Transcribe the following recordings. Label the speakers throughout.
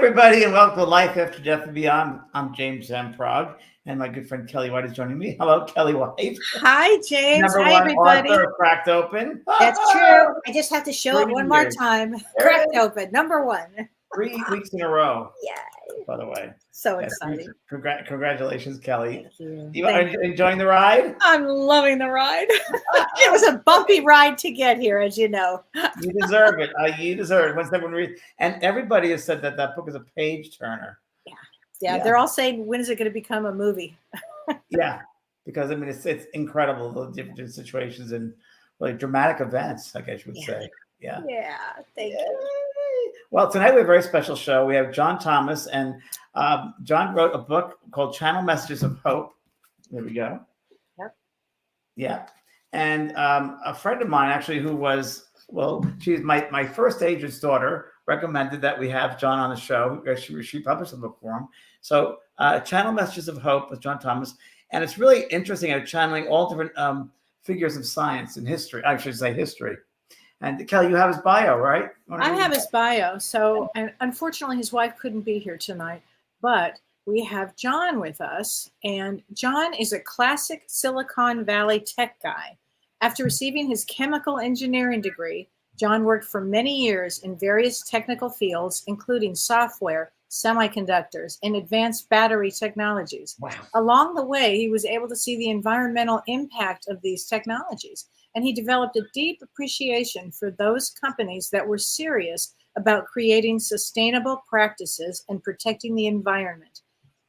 Speaker 1: everybody, and welcome to Life After Death and Beyond. I'm James M. Praagh, and my good friend Kelly White is joining me. Hello, Kelly White.
Speaker 2: Hi, James.
Speaker 1: Number
Speaker 2: Hi,
Speaker 1: one
Speaker 2: everybody.
Speaker 1: author, Cracked Open.
Speaker 2: That's true. I just have to show it one more
Speaker 1: Years.
Speaker 2: time.
Speaker 1: There
Speaker 2: Cracked
Speaker 1: it is.
Speaker 2: open, number one.
Speaker 1: 3 weeks in a row,
Speaker 2: Yay.
Speaker 1: by the way.
Speaker 2: So
Speaker 1: Yes,
Speaker 2: exciting.
Speaker 1: Congratulations, Kelly.
Speaker 2: Thank you.
Speaker 1: You are enjoying the ride?
Speaker 2: I'm loving the ride. It was a bumpy ride to get here, as you know.
Speaker 1: You deserve it. You deserve it. When someone reads, and everybody has said that book is a page turner.
Speaker 2: Yeah. They're all saying, when is it going to become a movie?
Speaker 1: Yeah, because I mean, it's incredible, the different situations and like dramatic events, I guess you would say. Yeah.
Speaker 2: Yeah. Thank you.
Speaker 1: Well, tonight we have a very special show. We have John Thomas, and John wrote a book called Channel Messages of Hope. There we go.
Speaker 2: Yep.
Speaker 1: Yeah. And a friend of mine, actually, who was, she's my first agent's daughter, recommended that we have John on the show. She published the book for him. So Channel Messages of Hope with John Thomas. And it's really interesting at channeling all different figures of science and history. I should say history. And Kelly, you have his bio, right?
Speaker 2: I have his bio. So, and unfortunately, his wife couldn't be here tonight, but we have John with us. And John is a classic Silicon Valley tech guy. After receiving his chemical engineering degree, John worked for many years in various technical fields, including software, semiconductors, and advanced battery technologies.
Speaker 1: Wow.
Speaker 2: Along the way, he was able to see the environmental impact of these technologies, and he developed a deep appreciation for those companies that were serious about creating sustainable practices and protecting the environment.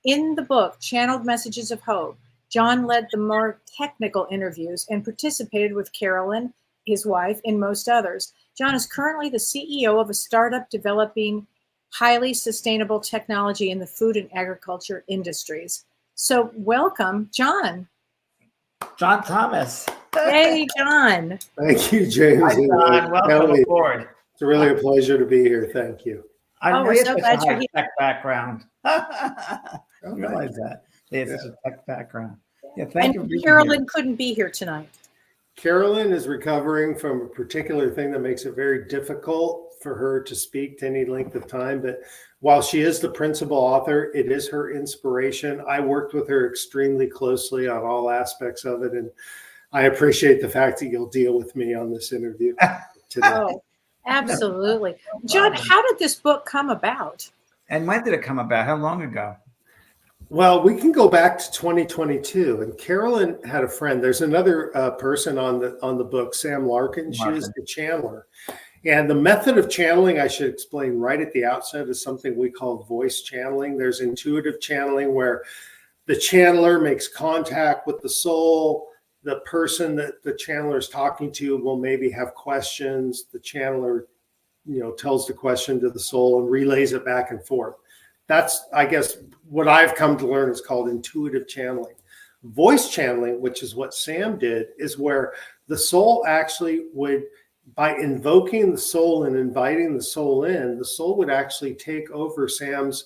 Speaker 2: In the book, Channeled Messages of Hope, John led the more technical interviews and participated with Carolyn, his wife, and most others. John is currently the CEO of a startup developing highly sustainable technology in the food and agriculture industries. So welcome, John.
Speaker 1: John Thomas.
Speaker 2: Hey, John.
Speaker 3: Thank you, James.
Speaker 1: Hi, John. Welcome aboard.
Speaker 3: It's really a pleasure to be here. Thank you.
Speaker 1: I know
Speaker 2: we're
Speaker 1: you
Speaker 2: so
Speaker 1: have
Speaker 2: glad
Speaker 1: such
Speaker 2: you're
Speaker 1: a
Speaker 2: here.
Speaker 1: tech background. I realize that. He has such a tech background. Yeah, thank you.
Speaker 2: And Carolyn couldn't be here tonight.
Speaker 3: Carolyn is recovering from a particular thing that makes it very difficult for her to speak to any length of time. But while she is the principal author, it is her inspiration. I worked with her extremely closely on all aspects of it. And I appreciate the fact that you'll deal with me on this interview today.
Speaker 2: Oh, absolutely. John, how did this book come about?
Speaker 1: And when did it come about? How long ago?
Speaker 3: Well, we can go back to 2022, and Carolyn had a friend. There's another person on the book, Sam Larkin. She is the channeler. And the method of channeling, I should explain right at the outset, is something we call voice channeling. There's intuitive channeling where the channeler makes contact with the soul. The person that the channeler is talking to will maybe have questions. The channeler, tells the question to the soul and relays it back and forth. That's, I guess, what I've come to learn is called intuitive channeling. Voice channeling, which is what Sam did, is where the soul actually would, by invoking the soul and inviting the soul in, the soul would actually take over Sam's,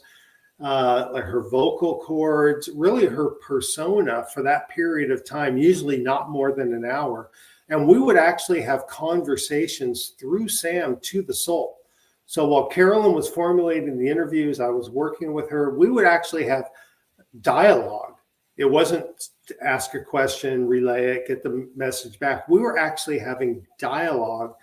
Speaker 3: like her vocal cords, really her persona for that period of time, usually not more than an hour. And we would actually have conversations through Sam to the soul. So while Carolyn was formulating the interviews, I was working with her, we would actually have dialogue. It wasn't to ask a question, relay it, get the message back. We were actually having dialogue.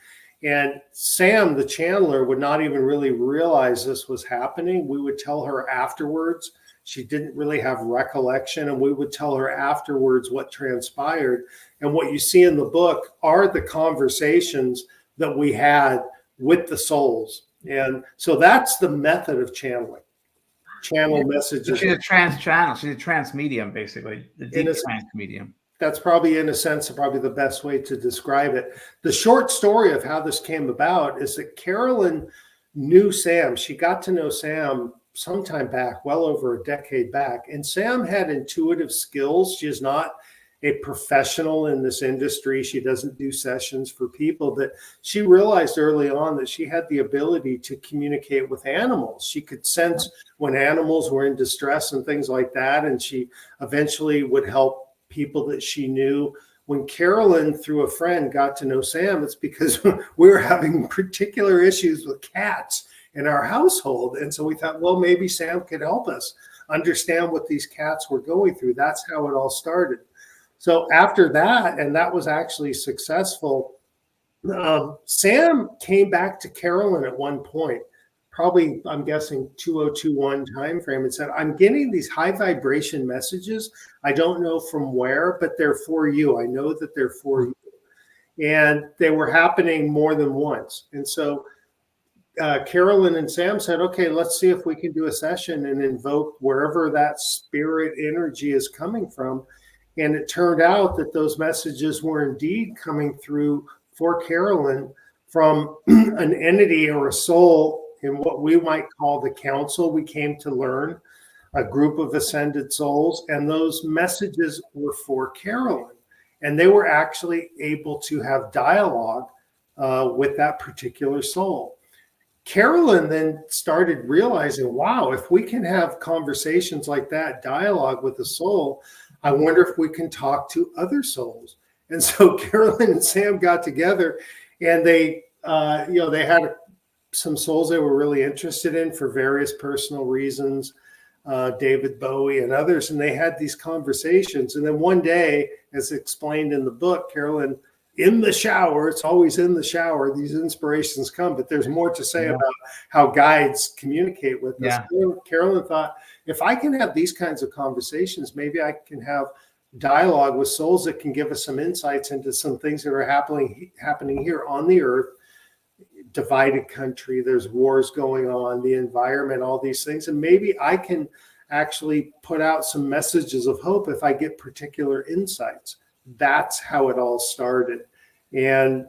Speaker 3: And Sam, the channeler, would not even really realize this was happening. We would tell her afterwards. She didn't really have recollection, and we would tell her afterwards what transpired. And what you see in the book are the conversations that we had with the souls. And so that's the method of channeling. Channel messages.
Speaker 1: She's a trans channel. She's a trans medium, basically. The deep trans medium.
Speaker 3: That's probably, in a sense, probably the best way to describe it. The short story of how this came about is that Carolyn knew Sam. She got to know Sam sometime back, well over a decade back. And Sam had intuitive skills. She is not a professional in this industry. She doesn't do sessions for people, but she realized early on that she had the ability to communicate with animals. She could sense when animals were in distress and things like that. And she eventually would help people that she knew. When Carolyn, through a friend, got to know Sam, it's because we were having particular issues with cats. in our household. And so we thought, well, maybe Sam could help us understand what these cats were going through. That's how it all started. So after that, and that was actually successful, Sam came back to Carolyn at one point, probably, I'm guessing 2021 timeframe, and said, I'm getting these high vibration messages. I don't know from where, but they're for you. I know that they're for you. And they were happening more than once. And so Carolyn and Sam said, okay, let's see if we can do a session and invoke wherever that spirit energy is coming from. And it turned out that those messages were indeed coming through for Carolyn from an entity or a soul in what we might call the council. We came to learn, a group of ascended souls, and those messages were for Carolyn. And they were actually able to have dialogue with that particular soul. Carolyn then started realizing, wow, if we can have conversations like that, dialogue with the soul, I wonder if we can talk to other souls. And so Carolyn and Sam got together, and they had some souls they were really interested in for various personal reasons, David Bowie and others, and they had these conversations. And then one day, as explained in the book, Carolyn, in the shower, it's always in the shower, these inspirations come, but there's more to say about how guides communicate with us. Carolyn thought, if I can have these kinds of conversations, maybe I can have dialogue with souls that can give us some insights into some things that are happening here on the earth. Divided country, there's wars going on, the environment, all these things. And maybe I can actually put out some messages of hope if I get particular insights. That's how it all started. And,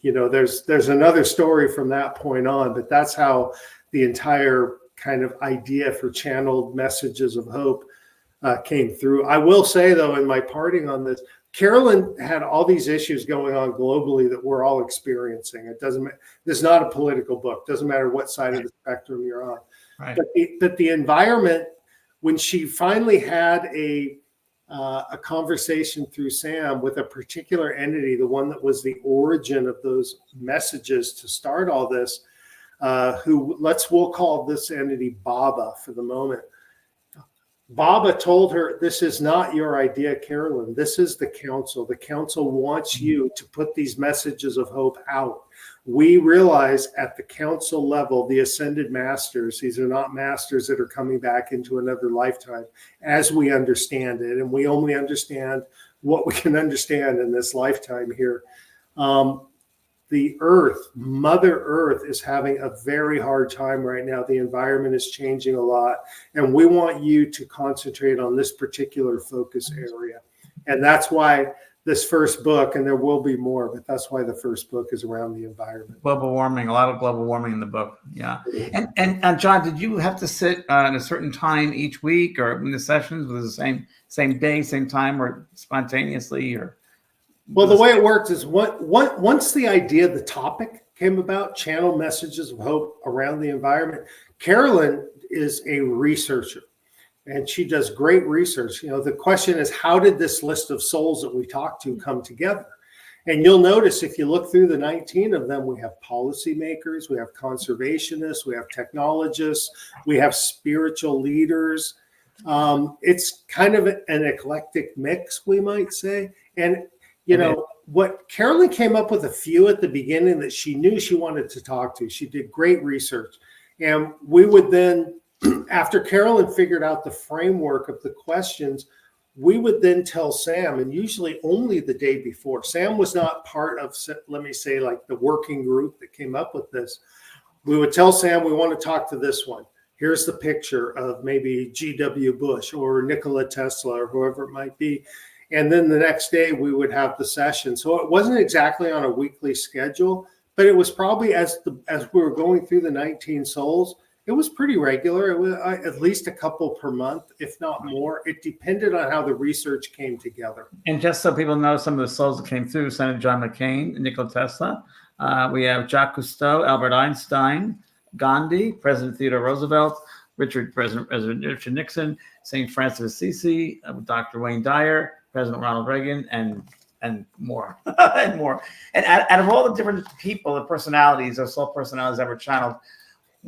Speaker 3: there's another story from that point on, but that's how the entire kind of idea for channeled messages of hope came through. I will say, though, in my parting on this, Carolyn had all these issues going on globally that we're all experiencing. It doesn't matter. This is not a political book. Doesn't matter what side of the spectrum you're on.
Speaker 1: Right.
Speaker 3: But the environment, when she finally had a conversation through Sam with a particular entity, the one that was the origin of those messages to start all this, we'll call this entity Baba for the moment. Baba told her, this is not your idea, Carolyn. This is the council. The council wants you to put these messages of hope out. We realize at the council level, the ascended masters, these are not masters that are coming back into another lifetime as we understand it. And we only understand what we can understand in this lifetime here. The earth, Mother Earth, is having a very hard time right now. The environment is changing a lot. And we want you to concentrate on this particular focus area. And that's why this first book, and there will be more, but that's why the first book is around the environment.
Speaker 1: Global warming, a lot of global warming in the book. Yeah. And John, did you have to sit at a certain time each week, or in the sessions was the same day, same time, or spontaneously, or?
Speaker 3: Well, the way it worked is once the idea, the topic came about, channel messages of hope around the environment. Carolyn is a researcher, and she does great research. The question is, how did this list of souls that we talked to come together? And you'll notice if you look through the 19 of them, we have policymakers, we have conservationists, we have technologists, we have spiritual leaders. It's kind of an eclectic mix, we might say. And what Carolyn came up with a few at the beginning that she knew she wanted to talk to. She did great research. And we would then, after Carolyn figured out the framework of the questions, we would then tell Sam, and usually only the day before. Sam was not part of, let me say, like the working group that came up with this. We would tell Sam, we want to talk to this one. Here's the picture of maybe G.W. Bush or Nikola Tesla or whoever it might be. And then the next day we would have the session. So it wasn't exactly on a weekly schedule, but it was probably as we were going through the 19 souls, it was pretty regular. It was at least a couple per month, if not more. It depended on how the research came together.
Speaker 1: And just so people know, some of the souls that came through: Senator John McCain, Nikola Tesla. We have Jacques Cousteau, Albert Einstein, Gandhi, President Theodore Roosevelt, President Richard Nixon, St. Francis of Assisi, Dr. Wayne Dyer, President Ronald Reagan, and more, and more. And out of all the different people, the personalities, or soul personalities that were channeled,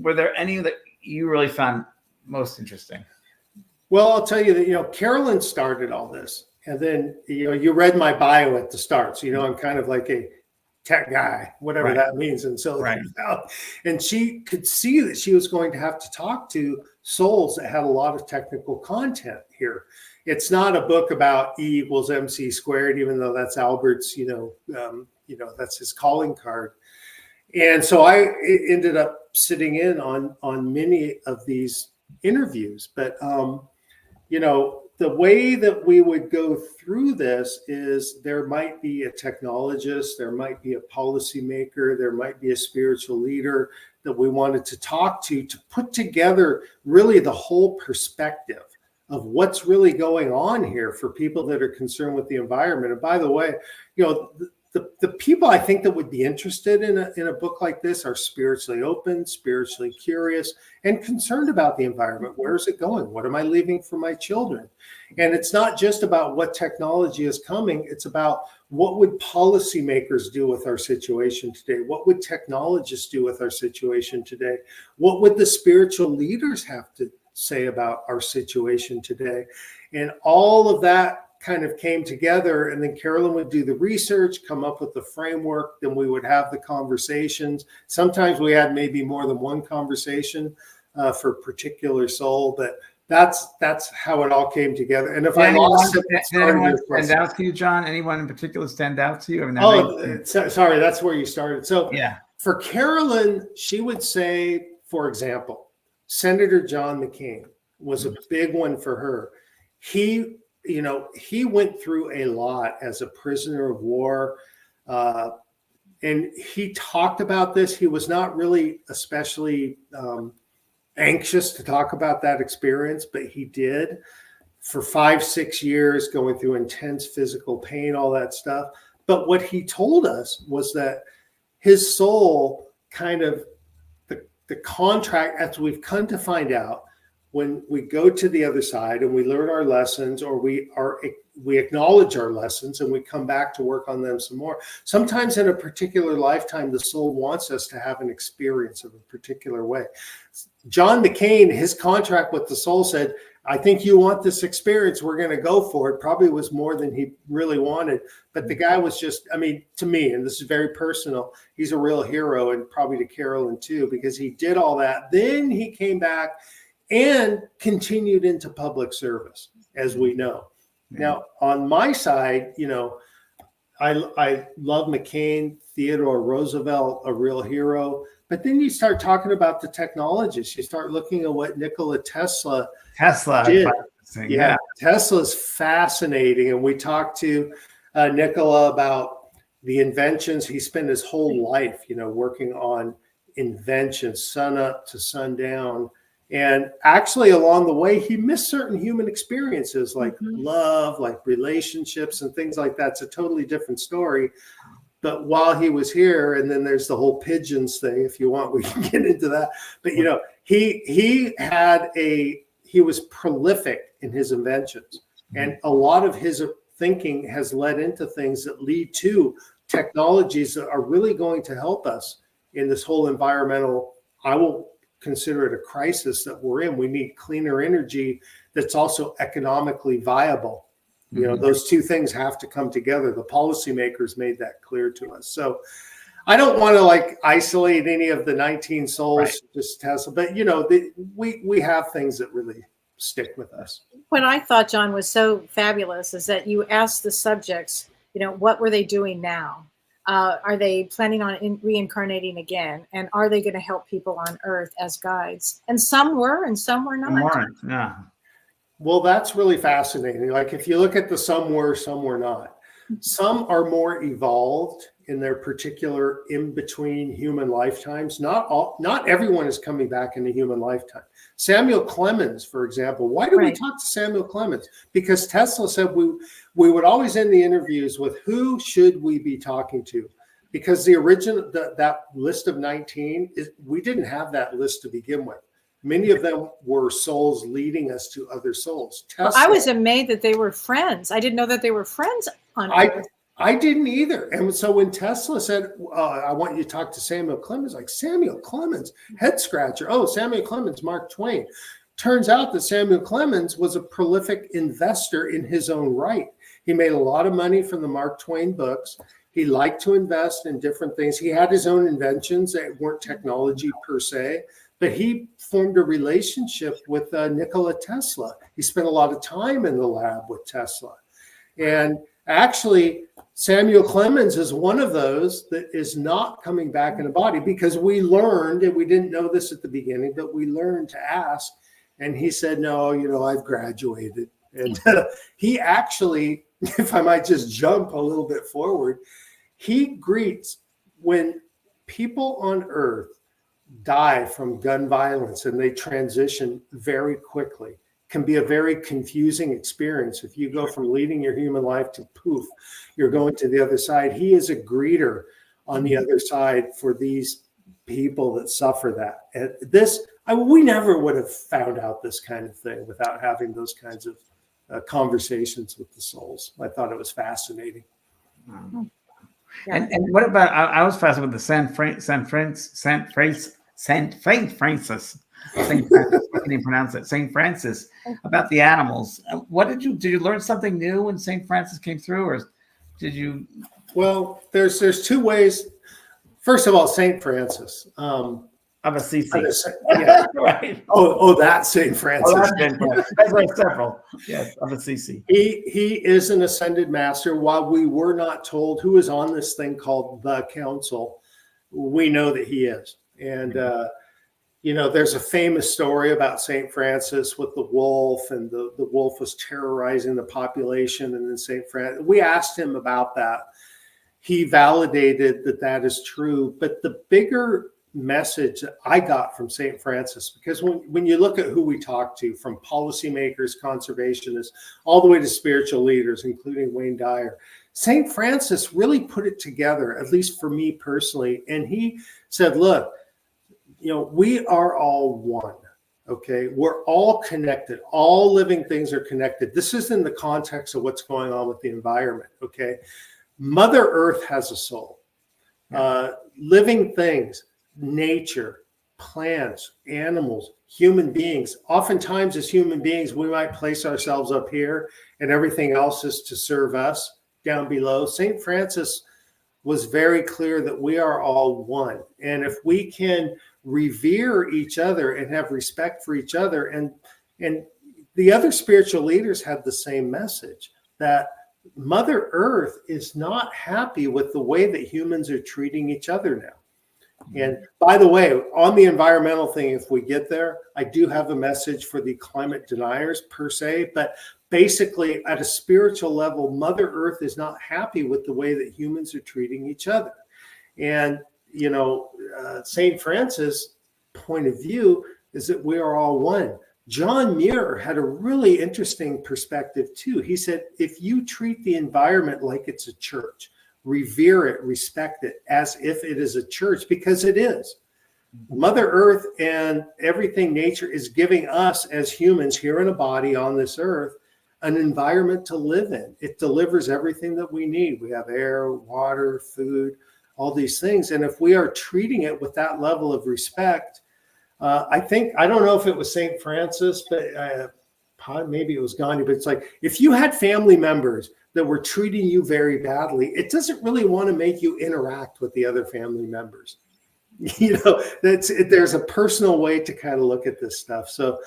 Speaker 1: were there any that you really found most interesting?
Speaker 3: Well, I'll tell you that, Carolyn started all this. And then, you read my bio at the start. So, I'm kind of like a tech guy, whatever that means in Silicon Valley. And she could see that she was going to have to talk to souls that had a lot of technical content here. It's not a book about E equals MC squared, even though that's Albert's, that's his calling card. And so I ended up sitting in on many of these interviews. But, the way that we would go through this is there might be a technologist, there might be a policymaker, there might be a spiritual leader that we wanted to talk to put together really the whole perspective of what's really going on here for people that are concerned with the environment. And by the way, the people I think that would be interested in a book like this are spiritually open, spiritually curious, and concerned about the environment. Where is it going? What am I leaving for my children? And it's not just about what technology is coming. It's about what would policymakers do with our situation today? What would technologists do with our situation today? What would the spiritual leaders have to say about our situation today? And all of that kind of came together, and then Carolyn would do the research, come up with the framework, then we would have the conversations. Sometimes we had maybe more than one conversation for a particular soul, but that's how it all came together. And if I lost it,
Speaker 1: anyone stand out to you, John? Anyone in particular stand out to you? I mean,
Speaker 3: sorry, that's where you started. So
Speaker 1: yeah,
Speaker 3: for Carolyn, she would say, for example, Senator John McCain was a big one for her. He went through a lot as a prisoner of war. And he talked about this. He was not really especially anxious to talk about that experience, but he did for 5-6 years, going through intense physical pain, all that stuff. But what he told us was that his soul kind of, the contract, as we've come to find out, when we go to the other side and we learn our lessons, or we acknowledge our lessons and we come back to work on them some more. Sometimes in a particular lifetime, the soul wants us to have an experience of a particular way. John McCain, his contract with the soul said, I think you want this experience. We're going to go for it. Probably was more than he really wanted. But the guy was just, to me, and this is very personal, he's a real hero, and probably to Carolyn too, because he did all that. Then he came back and continued into public service, as we know. Yeah. Now, on my side, I love McCain, Theodore Roosevelt, a real hero. But then you start talking about the technologists. You start looking at what Nikola Tesla did. Yeah, Tesla's fascinating. And we talked to Nikola about the inventions. He spent his whole life, working on inventions, sun up to sundown. And actually, along the way, he missed certain human experiences like love, like relationships and things like that. It's a totally different story. But while he was here, and then there's the whole pigeons thing, if you want, we can get into that. But, he was prolific in his inventions. And a lot of his thinking has led into things that lead to technologies that are really going to help us in this whole environmental, I will consider it a crisis that we're in. We need cleaner energy that's also economically viable. Those two things have to come together. The policymakers made that clear to us. So I don't want to isolate any of the 19 souls, just Tesla, but we have things that really stick with us.
Speaker 2: What I thought, John, was so fabulous is that you asked the subjects, what were they doing now? Are they planning on reincarnating again? And are they going to help people on Earth as guides? And some were, and some were not.
Speaker 1: Yeah.
Speaker 3: Well, that's really fascinating. Like if you look at the some were not. Some are more evolved in their particular in-between human lifetimes. Not everyone is coming back in a human lifetime. Samuel Clemens, for example. Why do we talk to Samuel Clemens? Because Tesla said we would always end the interviews with who should we be talking to? Because the original, that list of 19, we didn't have that list to begin with. Many of them were souls leading us to other souls. Tesla,
Speaker 2: I was amazed that they were friends. I didn't know that they were friends on Earth.
Speaker 3: I didn't either. And so when Tesla said, I want you to talk to Samuel Clemens, like Samuel Clemens, head scratcher. Oh, Samuel Clemens, Mark Twain. Turns out that Samuel Clemens was a prolific investor in his own right. He made a lot of money from the Mark Twain books. He liked to invest in different things. He had his own inventions that weren't technology per se, but he formed a relationship with Nikola Tesla. He spent a lot of time in the lab with Tesla. And actually, Samuel Clemens is one of those that is not coming back in a body, because we learned, and we didn't know this at the beginning, but we learned to ask. And he said, no, I've graduated. And he actually, if I might just jump a little bit forward, he greets when people on Earth die from gun violence and they transition very quickly. Can be a very confusing experience. If you go from leading your human life to poof, you're going to the other side. He is a greeter on the other side for these people that suffer that. And we never would have found out this kind of thing without having those kinds of conversations with the souls. I thought it was fascinating.
Speaker 1: And what about, I was fascinated with the Saint Francis. I can't pronounce it. Saint Francis, about the animals. Did you learn something new when Saint Francis came through, or did you? Well,
Speaker 3: there's two ways. First of all, Saint Francis
Speaker 1: of Assisi.
Speaker 3: Yeah, right. Oh, that's Saint Francis.
Speaker 1: That's like several. Yes, of Assisi.
Speaker 3: He is an ascended master. While we were not told who is on this thing called the council, we know that he is, and. There's a famous story about St. Francis with the wolf, and the wolf was terrorizing the population. And then St. Francis, we asked him about that. He validated that is true. But the bigger message that I got from St. Francis, because when you look at who we talk to, from policymakers, conservationists, all the way to spiritual leaders, including Wayne Dyer, St. Francis really put it together, at least for me personally. And he said, look, we are all one, okay? We're all connected. All living things are connected. This is in the context of what's going on with the environment, okay? Mother Earth has a soul. Living things, nature, plants, animals, human beings. Oftentimes as human beings, we might place ourselves up here and everything else is to serve us down below. St. Francis was very clear that we are all one. And if we can revere each other and have respect for each other, and the other spiritual leaders had the same message, that Mother Earth is not happy with the way that humans are treating each other now. And by the way, on the environmental thing, if we get there, I do have a message for the climate deniers per se, but basically at a spiritual level, Mother Earth is not happy with the way that humans are treating each other. And St. Francis' point of view is that we are all one. John Muir had a really interesting perspective too. He said, if you treat the environment like it's a church, revere it, respect it as if it is a church, because it is. Mother Earth and everything nature is giving us as humans here in a body on this earth an environment to live in. It delivers everything that we need. We have air, water, food, all these things. And if we are treating it with that level of respect, I don't know if it was St. Francis, but maybe it was Gandhi, but it's like, if you had family members that were treating you very badly, it doesn't really want to make you interact with the other family members. There's a personal way to kind of look at this stuff. So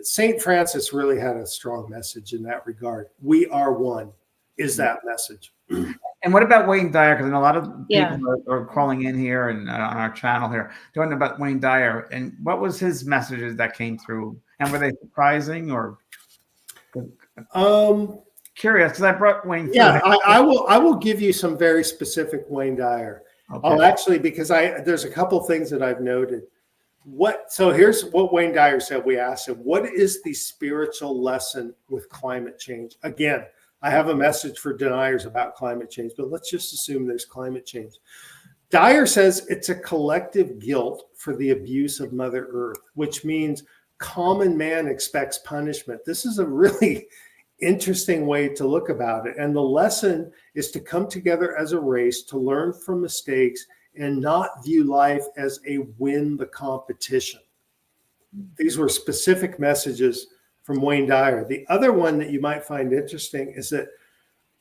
Speaker 3: St. Francis really had a strong message in that regard. We are one is that message.
Speaker 1: And what about Wayne Dyer? Because I know a lot of people are calling in here and on our channel here talking about Wayne Dyer. And what was his messages that came through? And were they surprising or curious? Because I brought Wayne.
Speaker 3: Yeah, I will give you some very specific Wayne Dyer. Okay. Actually, because there's a couple things that I've noted. So here's what Wayne Dyer said. We asked him, what is the spiritual lesson with climate change? Again, I have a message for deniers about climate change, but let's just assume there's climate change. Dyer says it's a collective guilt for the abuse of Mother Earth, which means common man expects punishment. This is a really interesting way to look about it. And the lesson is to come together as a race to learn from mistakes and not view life as a win the competition. These were specific messages from Wayne Dyer. The other one that you might find interesting is that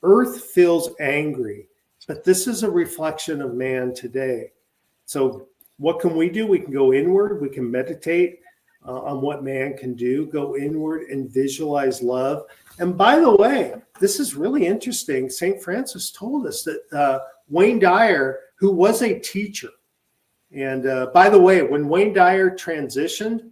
Speaker 3: Earth feels angry, but this is a reflection of man today. So what can we do? We can go inward. We can meditate on what man can do, go inward and visualize love. And by the way, this is really interesting. St. Francis told us that Wayne Dyer, who was a teacher, and by the way, when Wayne Dyer transitioned,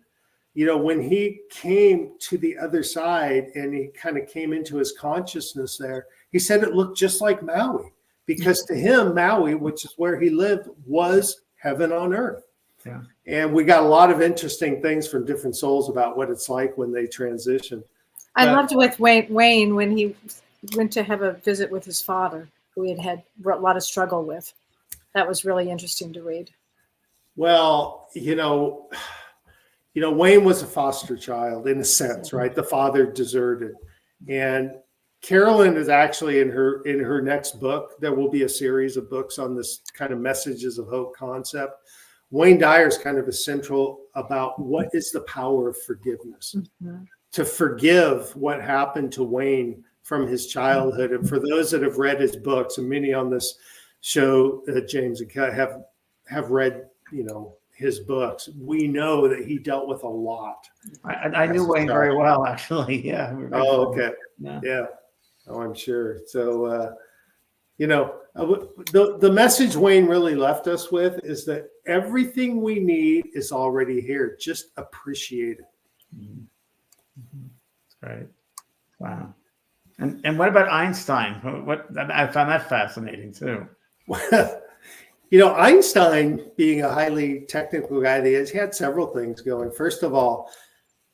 Speaker 3: when he came to the other side and he kind of came into his consciousness there, he said it looked just like Maui, because to him, Maui, which is where he lived, was heaven on earth.
Speaker 1: Yeah.
Speaker 3: And we got a lot of interesting things from different souls about what it's like when they transition.
Speaker 2: I loved with Wayne when he went to have a visit with his father, who he had a lot of struggle with. That was really interesting to read.
Speaker 3: Well, Wayne was a foster child in a sense, right? The father deserted. And Carolyn is actually in her next book. There will be a series of books on this kind of messages of hope concept. Wayne Dyer is kind of essential about what is the power of forgiveness. Mm-hmm. To forgive what happened to Wayne from his childhood. And for those that have read his books, and many on this show, James and Kat, have read, his books, we know that he dealt with a lot.
Speaker 1: I knew Wayne very well, actually. Yeah.
Speaker 3: Oh, okay. Yeah. Oh, I'm sure. So, the message Wayne really left us with is that everything we need is already here. Just appreciate it.
Speaker 1: Mm-hmm. That's right. Wow. And what about Einstein? I found that fascinating too.
Speaker 3: Einstein, being a highly technical guy that he is, he had several things going. First of all,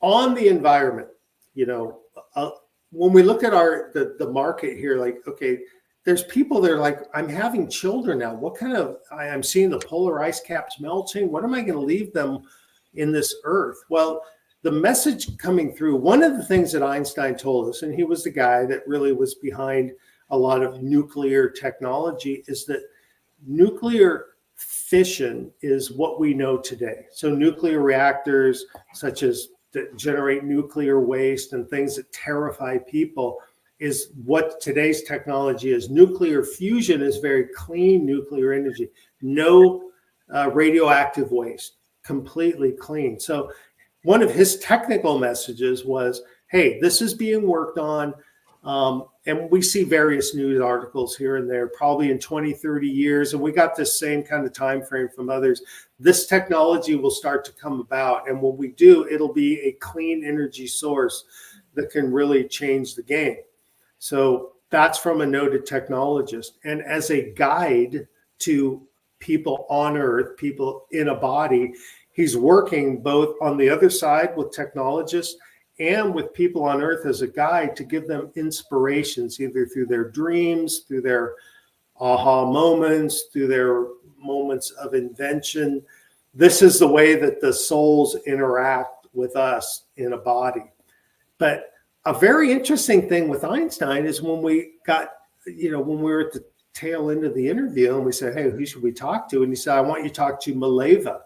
Speaker 3: on the environment, when we look at the market here, like, okay, there's people that are like, I'm having children now. What kind of, I'm seeing the polar ice caps melting. What am I going to leave them in this earth? Well, the message coming through, one of the things that Einstein told us, and he was the guy that really was behind a lot of nuclear technology, is that nuclear fission is what we know today. So nuclear reactors, such as that generate nuclear waste and things that terrify people, is what today's technology is. Nuclear fusion is very clean nuclear energy, no radioactive waste, completely clean. So one of his technical messages was, hey, this is being worked on. And we see various news articles here and there, probably in 20, 30 years. And we got this same kind of time frame from others. This technology will start to come about. And when we do, it'll be a clean energy source that can really change the game. So that's from a noted technologist. And as a guide to people on Earth, people in a body, he's working both on the other side with technologists and with people on Earth as a guide to give them inspirations, either through their dreams, through their aha moments, through their moments of invention. This is the way that the souls interact with us in a body. But a very interesting thing with Einstein is when we got, when we were at the tail end of the interview and we said, hey, who should we talk to? And he said, I want you to talk to Mileva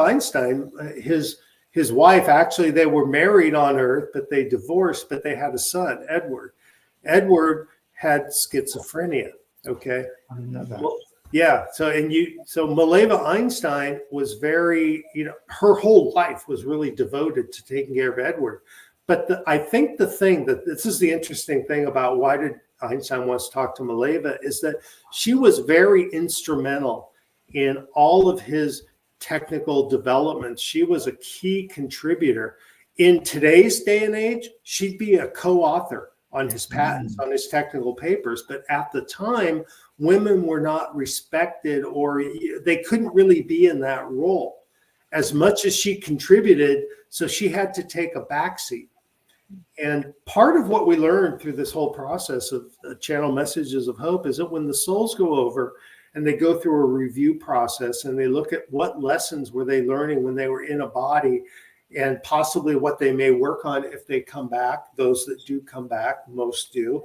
Speaker 3: Einstein. His wife, actually, they were married on Earth, but they divorced, but they had a son, Edward. Edward had schizophrenia. Okay.
Speaker 1: I didn't know that.
Speaker 3: Well, yeah. So Mileva Einstein was very, her whole life was really devoted to taking care of Edward. But I think the thing that this is the interesting thing about why did Einstein want to talk to Mileva is that she was very instrumental in all of his technical developments. She was a key contributor. In today's day and age, she'd be a co-author on his patents, on his technical papers. But at the time, women were not respected, or they couldn't really be in that role as much as she contributed. So she had to take a backseat. And part of what we learned through this whole process of channel messages of hope is that when the souls go over and they go through a review process and they look at what lessons were they learning when they were in a body, and possibly what they may work on if they come back, those that do come back, most do,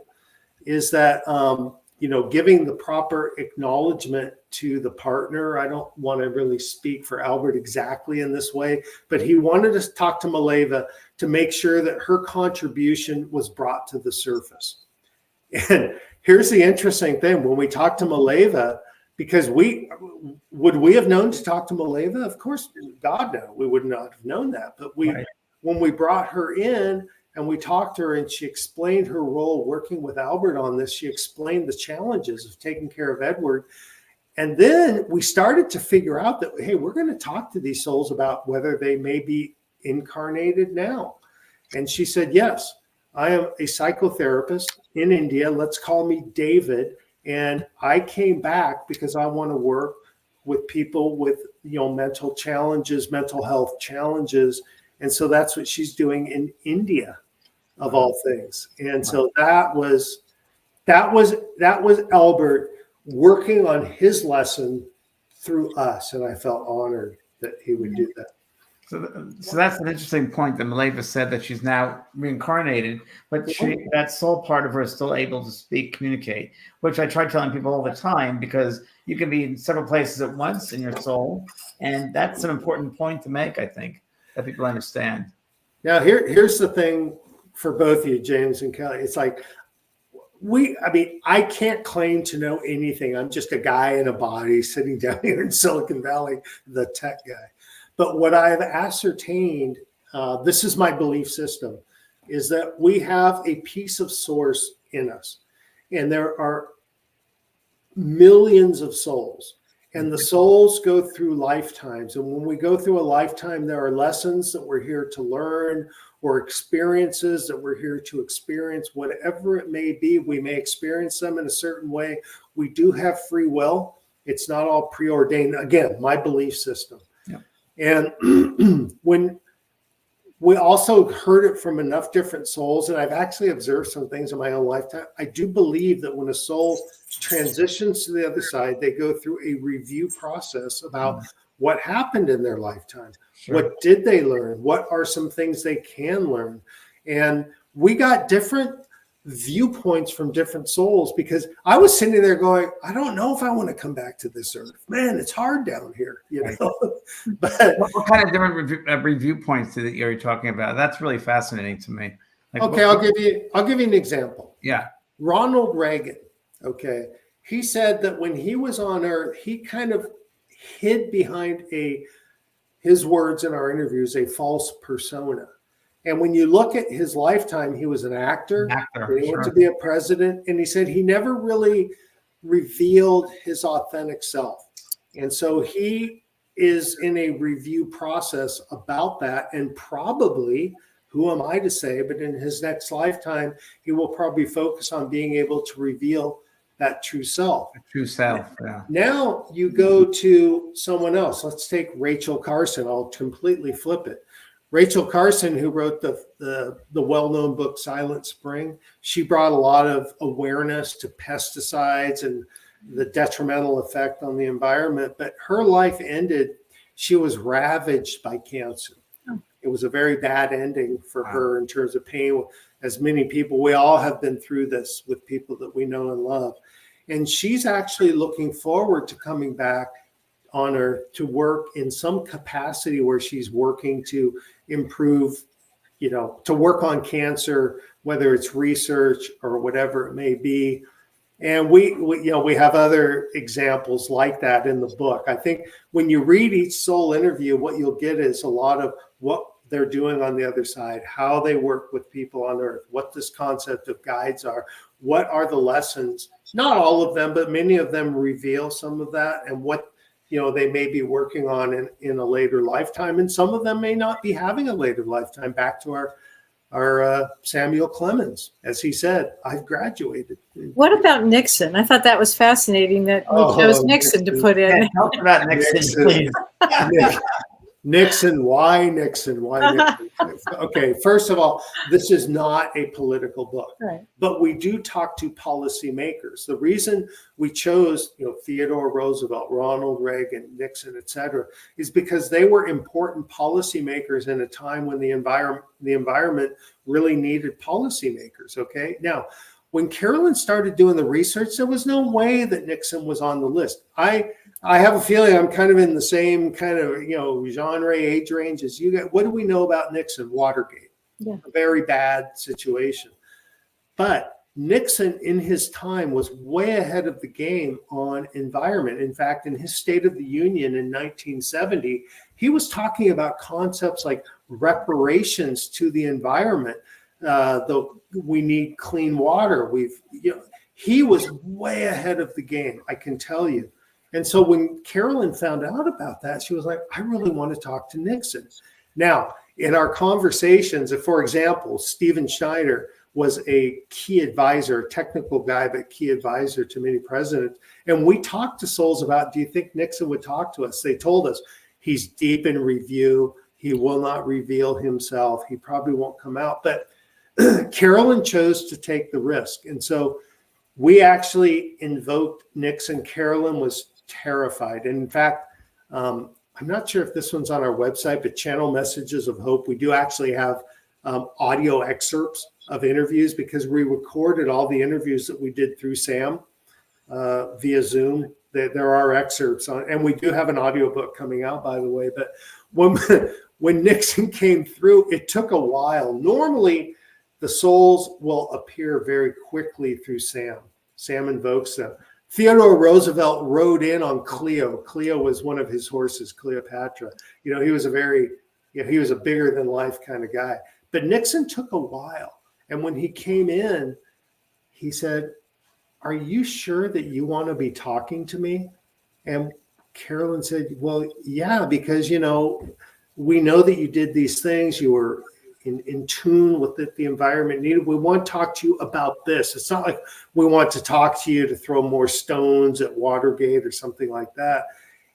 Speaker 3: is that, giving the proper acknowledgement to the partner. I don't want to really speak for Albert exactly in this way, but he wanted to talk to Mileva to make sure that her contribution was brought to the surface. And here's the interesting thing. When we talked to Mileva, because would we have known to talk to Mileva? Of course, God no, we would not have known that. But when we brought her in and we talked to her and she explained her role working with Albert on this, she explained the challenges of taking care of Edward. And then we started to figure out that, hey, we're going to talk to these souls about whether they may be incarnated now. And she said, yes, I am a psychotherapist in India. Let's call me David. And I came back because I want to work with people with, mental challenges, mental health challenges. And so that's what she's doing in India, of all things. And so that was Albert working on his lesson through us. And I felt honored that he would do that.
Speaker 1: So that's an interesting point that Mileva said, that she's now reincarnated, but that soul part of her is still able to speak, communicate, which I try telling people all the time, because you can be in several places at once in your soul. And that's an important point to make, I think, that people understand.
Speaker 3: Now, here's the thing for both of you, James and Kelly. It's like, I can't claim to know anything. I'm just a guy in a body sitting down here in Silicon Valley, the tech guy. But what I've ascertained, this is my belief system, is that we have a piece of source in us. And there are millions of souls. And the souls go through lifetimes. And when we go through a lifetime, there are lessons that we're here to learn, or experiences that we're here to experience. Whatever it may be, we may experience them in a certain way. We do have free will. It's not all preordained. Again, my belief system. Yeah. And when we also heard it from enough different souls, and I've actually observed some things in my own lifetime, I do believe that when a soul transitions to the other side, they go through a review process about what happened in their lifetime. Sure. What did they learn? What are some things they can learn? And we got different viewpoints from different souls, because I was sitting there going, I don't know if I want to come back to this earth. Man, it's hard down here, But
Speaker 1: what kind of different review points that you're talking about? That's really fascinating to me.
Speaker 3: Okay, I'll give you an example.
Speaker 1: Yeah.
Speaker 3: Ronald Reagan, okay, he said that when he was on earth, he kind of hid behind his words in our interviews, a false persona. And when you look at his lifetime, he was an actor. He went to be a president. And he said he never really revealed his authentic self. And so he is in a review process about that. And probably, who am I to say, but in his next lifetime, he will probably focus on being able to reveal that true self.
Speaker 1: True self, yeah.
Speaker 3: Now you go to someone else. Let's take Rachel Carson. I'll completely flip it. Rachel Carson, who wrote the well-known book Silent Spring, she brought a lot of awareness to pesticides and the detrimental effect on the environment. But her life ended, she was ravaged by cancer. It was a very bad ending for her in terms of pain. As many people, we all have been through this with people that we know and love. And she's actually looking forward to coming back on Earth to work in some capacity where she's working to improve, to work on cancer, whether it's research or whatever it may be. And we have other examples like that in the book. I think when you read each soul interview, what you'll get is a lot of what they're doing on the other side, how they work with people on Earth, what this concept of guides are, what are the lessons. Not all of them, but many of them reveal some of that, and what they may be working on in a later lifetime. And some of them may not be having a later lifetime. Back to our Samuel Clemens, as he said, I've graduated.
Speaker 2: What about Nixon? I thought that was fascinating that we chose Nixon to put in.
Speaker 1: Talk about Nixon, please.
Speaker 3: Nixon, why Nixon? Why Nixon? Okay, first of all, this is not a political book,
Speaker 2: Right.
Speaker 3: but we do talk to policymakers. The reason we chose, Theodore Roosevelt, Ronald Reagan, Nixon, et cetera, is because they were important policymakers in a time when the environment really needed policymakers. Okay, now when Carolyn started doing the research, there was no way that Nixon was on the list. I have a feeling I'm kind of in the same kind of, genre, age range as you guys. What do we know about Nixon? Watergate, a very bad situation. But Nixon in his time was way ahead of the game on environment. In fact, in his State of the Union in 1970, he was talking about concepts like reparations to the environment. We need clean water. He was way ahead of the game, I can tell you. And so when Carolyn found out about that, she was like, I really want to talk to Nixon. Now, in our conversations, for example, Stephen Schneider was a key advisor, a technical guy, but key advisor to many presidents. And we talked to Souls about, do you think Nixon would talk to us? They told us he's deep in review. He will not reveal himself. He probably won't come out. But Carolyn chose to take the risk. And so we actually invoked Nixon. Carolyn was terrified. And in fact, I'm not sure if this one's on our website, but Channel Messages of Hope, we do actually have audio excerpts of interviews because we recorded all the interviews that we did through Sam via Zoom. There are excerpts on, and we do have an audiobook coming out, by the way. But when Nixon came through, it took a while. Normally, the souls will appear very quickly through Sam. Sam invokes them. Theodore Roosevelt rode in on Cleo. Cleo was one of his horses, Cleopatra. He was he was a bigger than life kind of guy. But Nixon took a while. And when he came in, he said, are you sure that you want to be talking to me? And Carolyn said, well, yeah, because, we know that you did these things. You were in tune with the environment needed. We want to talk to you about this. It's not like we want to talk to you to throw more stones at Watergate or something like that.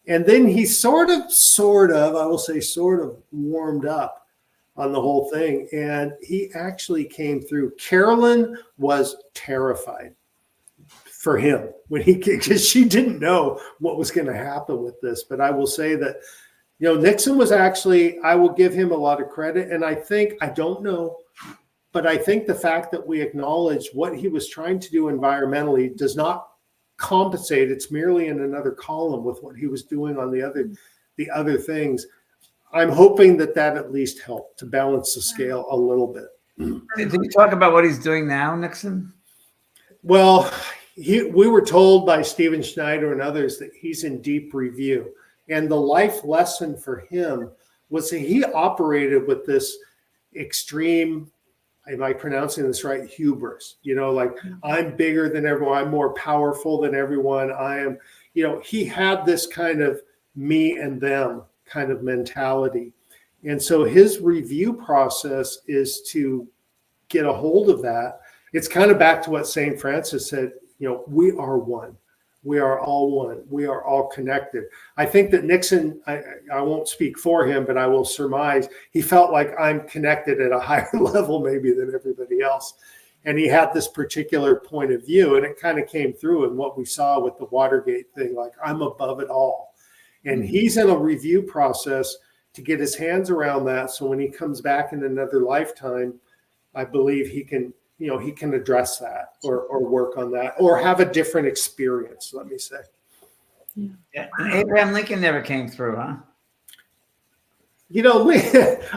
Speaker 3: And then he sort of, I will say sort of warmed up on the whole thing. And he actually came through. Carolyn was terrified for him because she didn't know what was going to happen with this. But I will say that Nixon was actually, I will give him a lot of credit. And I don't know, but I think the fact that we acknowledge what he was trying to do environmentally does not compensate. It's merely in another column with what he was doing on the other things. I'm hoping that at least helped to balance the scale a little bit.
Speaker 1: Did you talk about what he's doing now, Nixon?
Speaker 3: Well, we were told by Stephen Schneider and others that he's in deep review. And the life lesson for him was that he operated with this extreme, am I pronouncing this right, hubris, like I'm bigger than everyone, I'm more powerful than everyone, I am, he had this kind of me and them kind of mentality. And so his review process is to get a hold of that. It's kind of back to what St. Francis said, we are one. We are all one. We are all connected. I think that Nixon, I won't speak for him, but I will surmise he felt like I'm connected at a higher level maybe than everybody else. And he had this particular point of view, and it kind of came through in what we saw with the Watergate thing, like I'm above it all. And he's in a review process to get his hands around that. So when he comes back in another lifetime, I believe he can address that or work on that or have a different experience, let me say.
Speaker 1: Yeah. And Abraham Lincoln never came through, huh?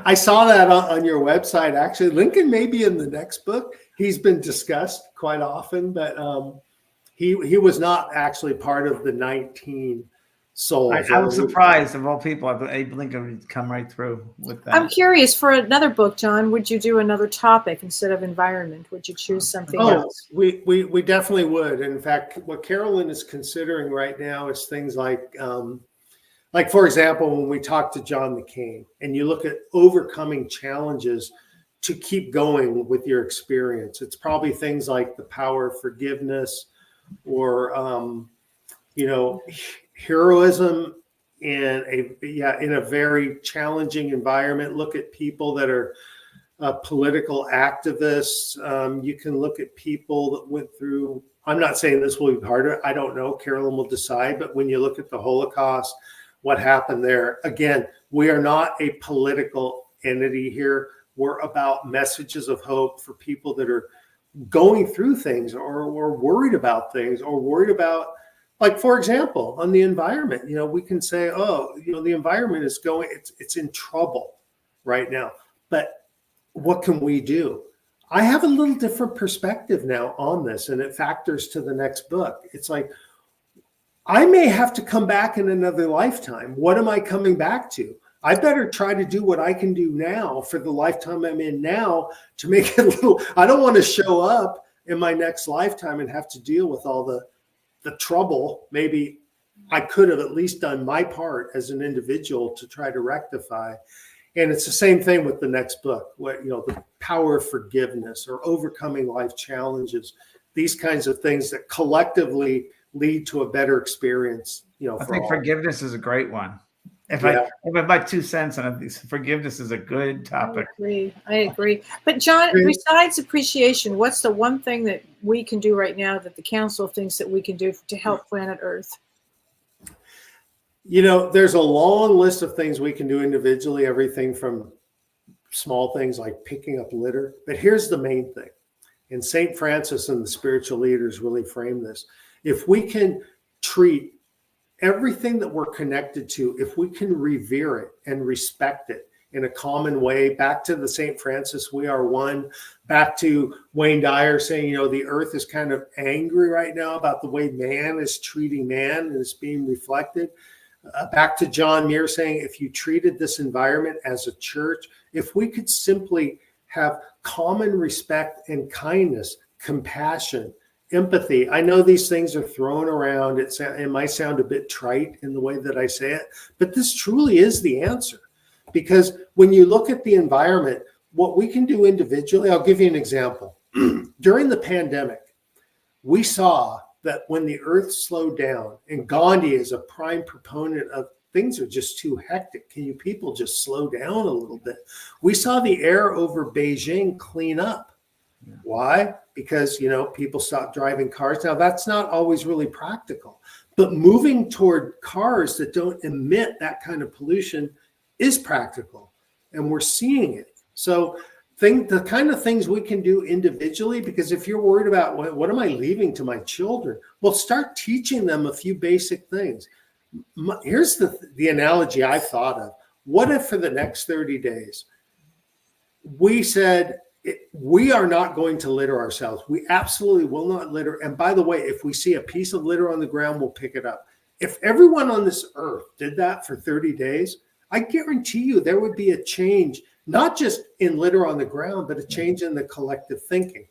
Speaker 3: I saw that on your website. Actually, Lincoln may be in the next book. He's been discussed quite often, but he was not actually part of the 19 souls.
Speaker 1: I was surprised of all people. I thought Abe Lincoln would come right through with that.
Speaker 2: I'm curious, for another book, John, would you do another topic instead of environment? Would you choose something else?
Speaker 3: We definitely would. In fact, what Carolyn is considering right now is things like for example, when we talk to John McCain and you look at overcoming challenges to keep going with your experience, it's probably things like the power of forgiveness or, heroism in a very challenging environment. Look at people that are political activists. You can look at people that went through, I'm not saying this will be harder. I don't know. Carolyn will decide. But when you look at the Holocaust, what happened there, again, we are not a political entity here. We're about messages of hope for people that are going through things or worried about things or worried about, like, for example, on the environment. We can say, oh, the environment is it's in trouble right now. But what can we do? I have a little different perspective now on this, and it factors to the next book. It's like, I may have to come back in another lifetime. What am I coming back to? I better try to do what I can do now for the lifetime I'm in now to make it a little, I don't want to show up in my next lifetime and have to deal with all the trouble. Maybe I could have at least done my part as an individual to try to rectify. And it's the same thing with the next book, the power of forgiveness or overcoming life challenges, these kinds of things that collectively lead to a better experience.
Speaker 1: I think forgiveness is a great one. If I have my 2 cents on it, forgiveness is a good topic.
Speaker 2: I agree. But John, besides appreciation, what's the one thing that we can do right now that the council thinks that we can do to help planet Earth?
Speaker 3: There's a long list of things we can do individually, everything from small things like picking up litter. But here's the main thing. And St. Francis and the spiritual leaders really frame this. If we can treat everything that we're connected to, if we can revere it and respect it in a common way, back to the St. Francis, we are one, back to Wayne Dyer saying, the earth is kind of angry right now about the way man is treating man and it's being reflected. Back to John Muir saying, if you treated this environment as a church, if we could simply have common respect and kindness, compassion, empathy. I know these things are thrown around. It might sound a bit trite in the way that I say it, but this truly is the answer. Because when you look at the environment, what we can do individually, I'll give you an example. During the pandemic, we saw that when the earth slowed down, and Gandhi is a prime proponent of things are just too hectic. Can you people just slow down a little bit? We saw the air over Beijing clean up. Yeah. Why? Because, people stopped driving cars. Now, that's not always really practical, but moving toward cars that don't emit that kind of pollution is practical, and we're seeing it. So the kind of things we can do individually, because if you're worried about what am I leaving to my children, well, start teaching them a few basic things. Here's the analogy I've thought of. What if for the next 30 days, we said, we are not going to litter ourselves. We absolutely will not litter. And by the way, if we see a piece of litter on the ground, we'll pick it up. If everyone on this earth did that for 30 days, I guarantee you there would be a change, not just in litter on the ground, but a change in the collective thinking.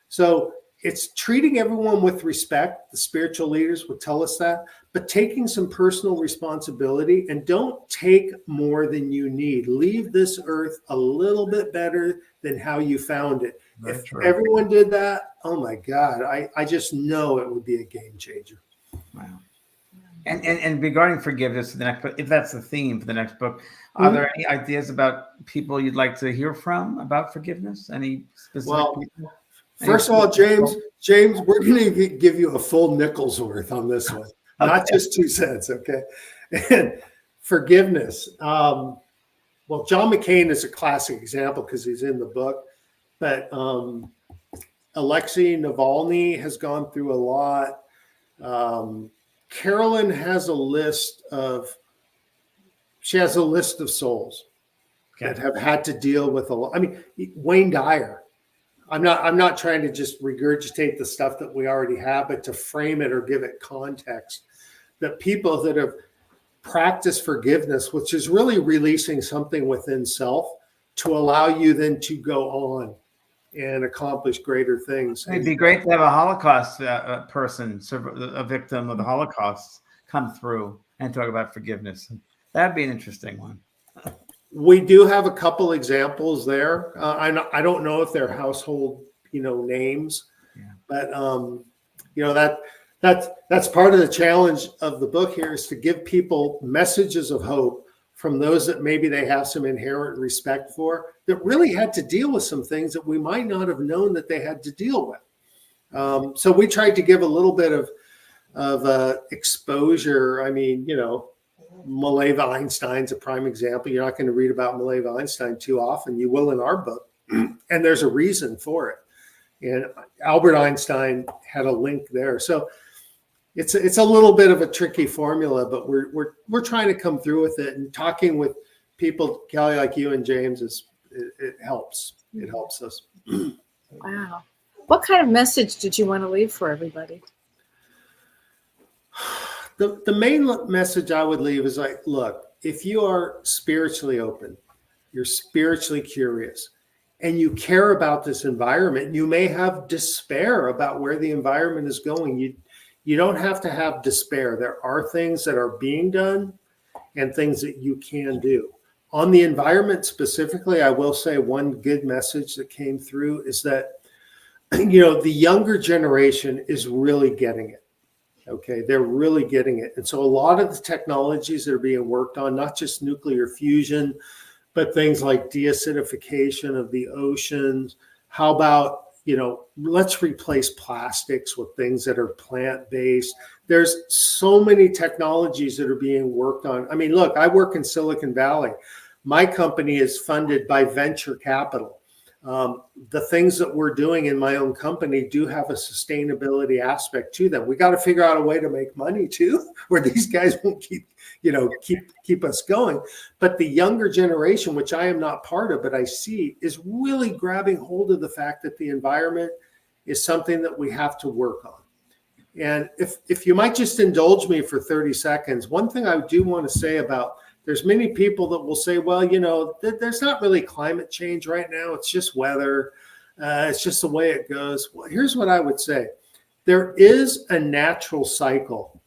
Speaker 3: So it's treating everyone with respect. The spiritual leaders would tell us that, but taking some personal responsibility, and don't take more than you need. Leave this earth a little bit better than how you found it.
Speaker 1: Very
Speaker 3: if
Speaker 1: true.
Speaker 3: Everyone did that, oh my God, I just know it would be a game changer.
Speaker 1: Wow. And regarding forgiveness, the next book, if that's the theme for the next book, are there any ideas about people you'd like to hear from about forgiveness? Any specific people?
Speaker 3: First of all, James, we're going to give you a full nickel's worth on this one, not just 2 cents, okay? And forgiveness. Well, John McCain is a classic example because he's in the book, but Alexei Navalny has gone through a lot. Carolyn has a list of souls that have had to deal with a lot. I mean, Wayne Dyer. I'm not trying to just regurgitate the stuff that we already have, but to frame it or give it context. That people that have practiced forgiveness, which is really releasing something within self to allow you then to go on and accomplish greater things.
Speaker 1: It'd be great to have a Holocaust person, a victim of the Holocaust, come through and talk about forgiveness. That'd be an interesting one.
Speaker 3: We do have a couple examples there. I don't know if they're household, names, but That's part of the challenge of the book here, is to give people messages of hope from those that maybe they have some inherent respect for, that really had to deal with some things that we might not have known that they had to deal with. So we tried to give a little bit of exposure. I mean, Mileva Einstein's a prime example. You're not going to read about Mileva Einstein too often. You will in our book, and there's a reason for it. And Albert Einstein had a link there. So it's a little bit of a tricky formula, but we're trying to come through with it, and talking with people, Kelly, like you and James, it helps. It helps us.
Speaker 2: Wow. What kind of message did you want to leave for everybody?
Speaker 3: The main message I would leave is like, look, if you are spiritually open, you're spiritually curious, and you care about this environment, you may have despair about where the environment is going. You don't have to have despair. There are things that are being done and things that you can do. On the environment specifically, I will say one good message that came through is that, the younger generation is really getting it. Okay, they're really getting it. And so a lot of the technologies that are being worked on, not just nuclear fusion, but things like deacidification of the oceans. How about, let's replace plastics with things that are plant-based. There's so many technologies that are being worked on. I mean, look, I work in Silicon Valley. My company is funded by venture capital. The things that we're doing in my own company do have a sustainability aspect to them. We got to figure out a way to make money too, where these guys won't keep us going. But the younger generation, which I am not part of, but I see, is really grabbing hold of the fact that the environment is something that we have to work on. And if you might just indulge me for 30 seconds, one thing I do want to say about, there's many people that will say, well, there's not really climate change right now. It's just weather. It's just the way it goes. Well, here's what I would say. There is a natural cycle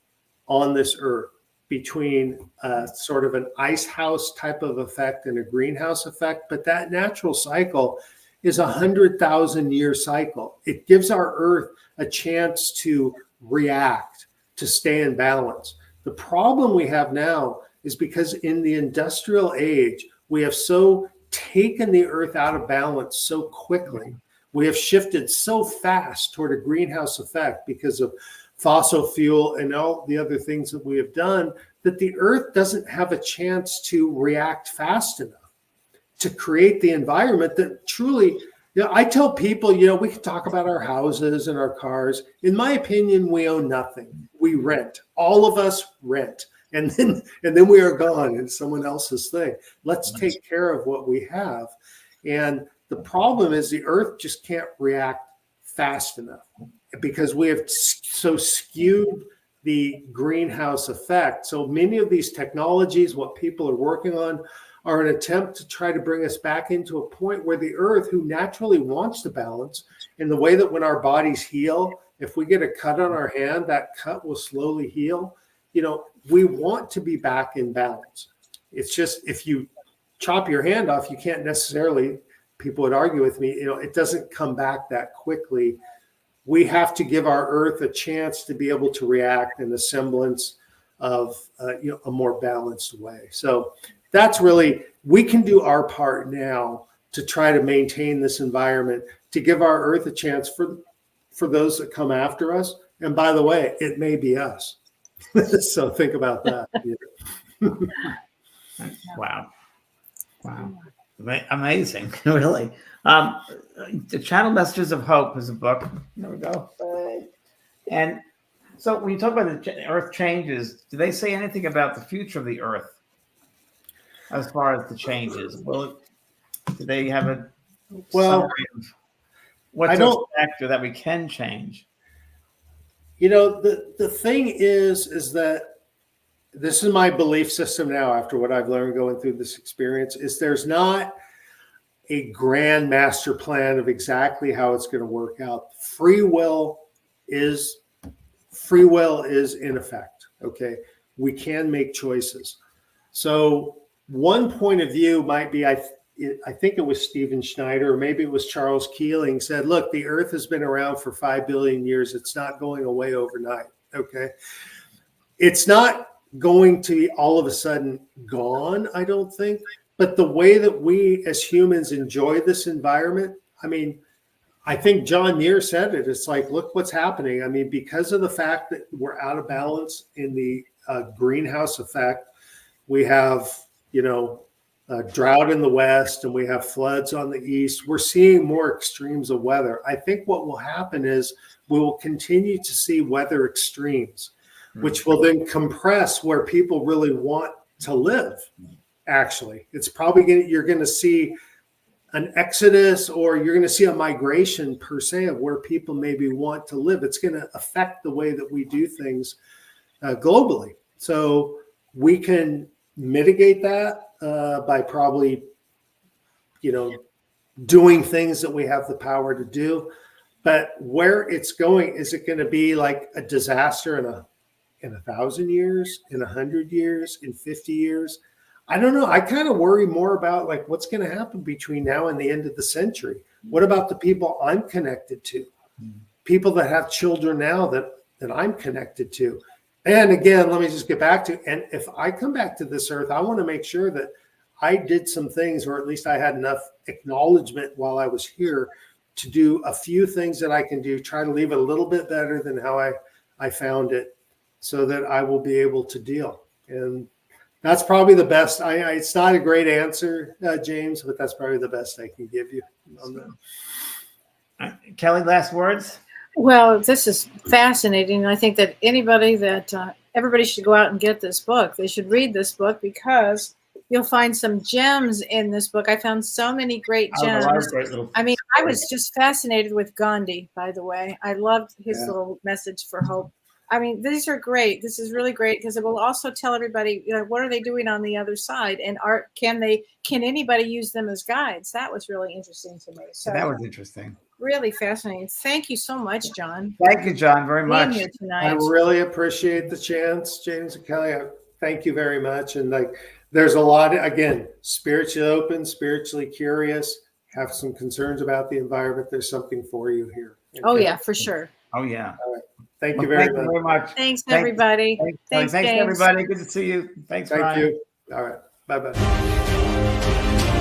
Speaker 3: on this earth between sort of an ice house type of effect and a greenhouse effect. But that natural cycle is 100,000-year cycle. It gives our earth a chance to react, to stay in balance. The problem we have now is because in the industrial age, we have so taken the earth out of balance so quickly. We have shifted so fast toward a greenhouse effect because of fossil fuel and all the other things that we have done, that the earth doesn't have a chance to react fast enough to create the environment that truly, I tell people, we can talk about our houses and our cars. In my opinion, we own nothing. We rent. All of us rent. And then we are gone and someone else's thing. Let's take care of what we have. And the problem is the earth just can't react fast enough because we have so skewed the greenhouse effect. So many of these technologies, what people are working on, are an attempt to try to bring us back into a point where the earth, who naturally wants to balance, in the way that when our bodies heal, if we get a cut on our hand, that cut will slowly heal. We want to be back in balance. It's just, if you chop your hand off, you can't necessarily, people would argue with me, it doesn't come back that quickly. We have to give our earth a chance to be able to react in the semblance of a more balanced way. So that's really, we can do our part now to try to maintain this environment, to give our earth a chance for those that come after us. And by the way, it may be us. So think about that.
Speaker 1: Wow. Amazing. Really. The Channel Messages of Hope is a book. There we go. And so when you talk about the earth changes, do they say anything about the future of the earth as far as the changes? Do they have a summary of what to expect or that we can change?
Speaker 3: The thing is that this is my belief system now after what I've learned going through this experience, is there's not a grand master plan of exactly how it's going to work out. Free will is in effect. Okay. We can make choices. So one point of view might be, I think it was Stephen Schneider, or maybe it was Charles Keeling, said, look, the earth has been around for 5 billion years. It's not going away overnight. Okay. It's not going to be all of a sudden gone, I don't think. But the way that we as humans enjoy this environment, I mean, I think John Muir said it. It's like, look what's happening. I mean, because of the fact that we're out of balance in the greenhouse effect, we have, drought in the west and we have floods on the east. We're seeing more extremes of weather. I think what will happen is we will continue to see weather extremes, which will then compress where people really want to live. Actually, it's probably you're going to see an exodus, or you're going to see a migration per se of where people maybe want to live. It's going to affect the way that we do things globally. So we can mitigate that by probably, doing things that we have the power to do. But where it's going, is it going to be like a disaster in 1,000 years, in 100 years, in 50 years? I don't know. I kind of worry more about like what's going to happen between now and the end of the century. What about the people I'm connected to? People that have children now that I'm connected to. And again, let me just get back to, and if I come back to this earth, I want to make sure that I did some things, or at least I had enough acknowledgement while I was here to do a few things that I can do, try to leave it a little bit better than how I found it, so that I will be able to deal. And that's probably the best. It's not a great answer, James, but that's probably the best I can give you on that.
Speaker 1: Kelly, last words?
Speaker 2: Well, this is fascinating. I think that everybody should go out and get this book. They should read this book, because you'll find some gems in this book. I found so many great gems. I mean, I was just fascinated with Gandhi, by the way. I loved his little message for hope. I mean, these are great. This is really great, because it will also tell everybody, what are they doing on the other side, and can anybody use them as guides? That was really interesting to me. So
Speaker 1: that was interesting.
Speaker 2: Really fascinating. Thank you so much, John.
Speaker 1: Thank you, John, very much.
Speaker 2: Being here tonight.
Speaker 3: I really appreciate the chance, James and Kelly. Thank you very much. And there's a lot, again, spiritually open, spiritually curious, have some concerns about the environment. There's something for you here.
Speaker 2: Oh, yeah, for sure.
Speaker 1: Oh, yeah.
Speaker 3: All right. Thank you very much.
Speaker 2: Thanks, everybody.
Speaker 1: Thanks, everybody. Good to see you. Thanks,
Speaker 3: Thank
Speaker 1: Ryan.
Speaker 3: you. All right. Bye-bye.